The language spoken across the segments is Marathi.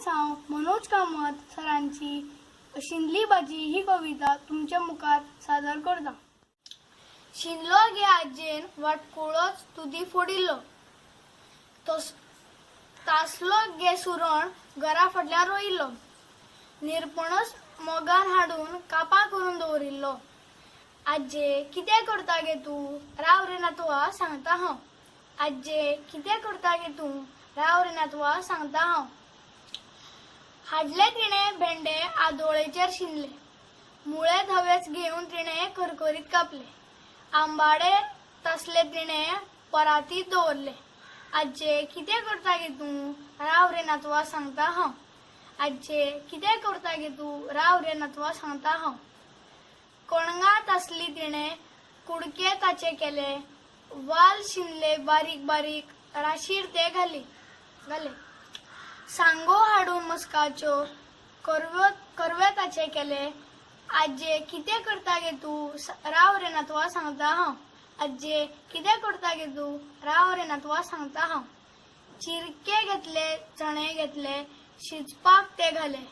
आज हांव मनोज कामत सरांची शिंदली भाजी ही कविता तुमच्या मुखार सादर करता। शिनलो गे आजेन वाटकुळोच तुदी फोडिल्लो, तासलो गे सुरण घरा फाटल्यान रोयिल्लो, निरपणस मोगान हाडून कापां करून दवरिल्लो। आजे कितें करता गे तूं, राव रे नातवा सांगता हांव। आजे कितें करता गे तूं, राव रे नातवा सांगता हांव। हाडले तिणें भेंडे आदोळेचेर शिनले, मुळे धवेच घेवन तिणें करकरीत कापले, आंबाडे तसले तिणें परातीत दवरले। आजे कितें करता गे तूं, राव रे नातवा सांगता हांव। आजे कितें करता गे तूं, राव रे नातवा सांगता हांव। कणगां तसली तिणें कुडके ताचे केले, वाल शिनले बारीक बारीक राशीर ते घाले। सांगो हाडून मस्काच्यो करवे ताचे केले। आजे कितें करता गे तूं, राव रे नातवा सांगता हांव। आजे कितें करता गे तूं, राव रे नातवा सांगता हांव। चिरके घेतले, चणे घेतले, शिजपाक ते घाले,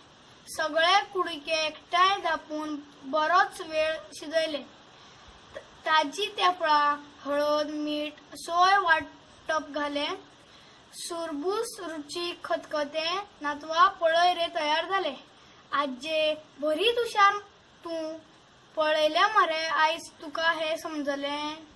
सगळे कुडके एकठांय धापून बरोच वेळ शिजयले। ताजी तेफळां, हळद, मीठ, सोय वांटप घाले, सुरबूस रुचीक खतखतें नातवा पळय रे तयार जाले। आजे बरीच हुशार तूं, पळयलें मरे आयज तुका हें समजलें।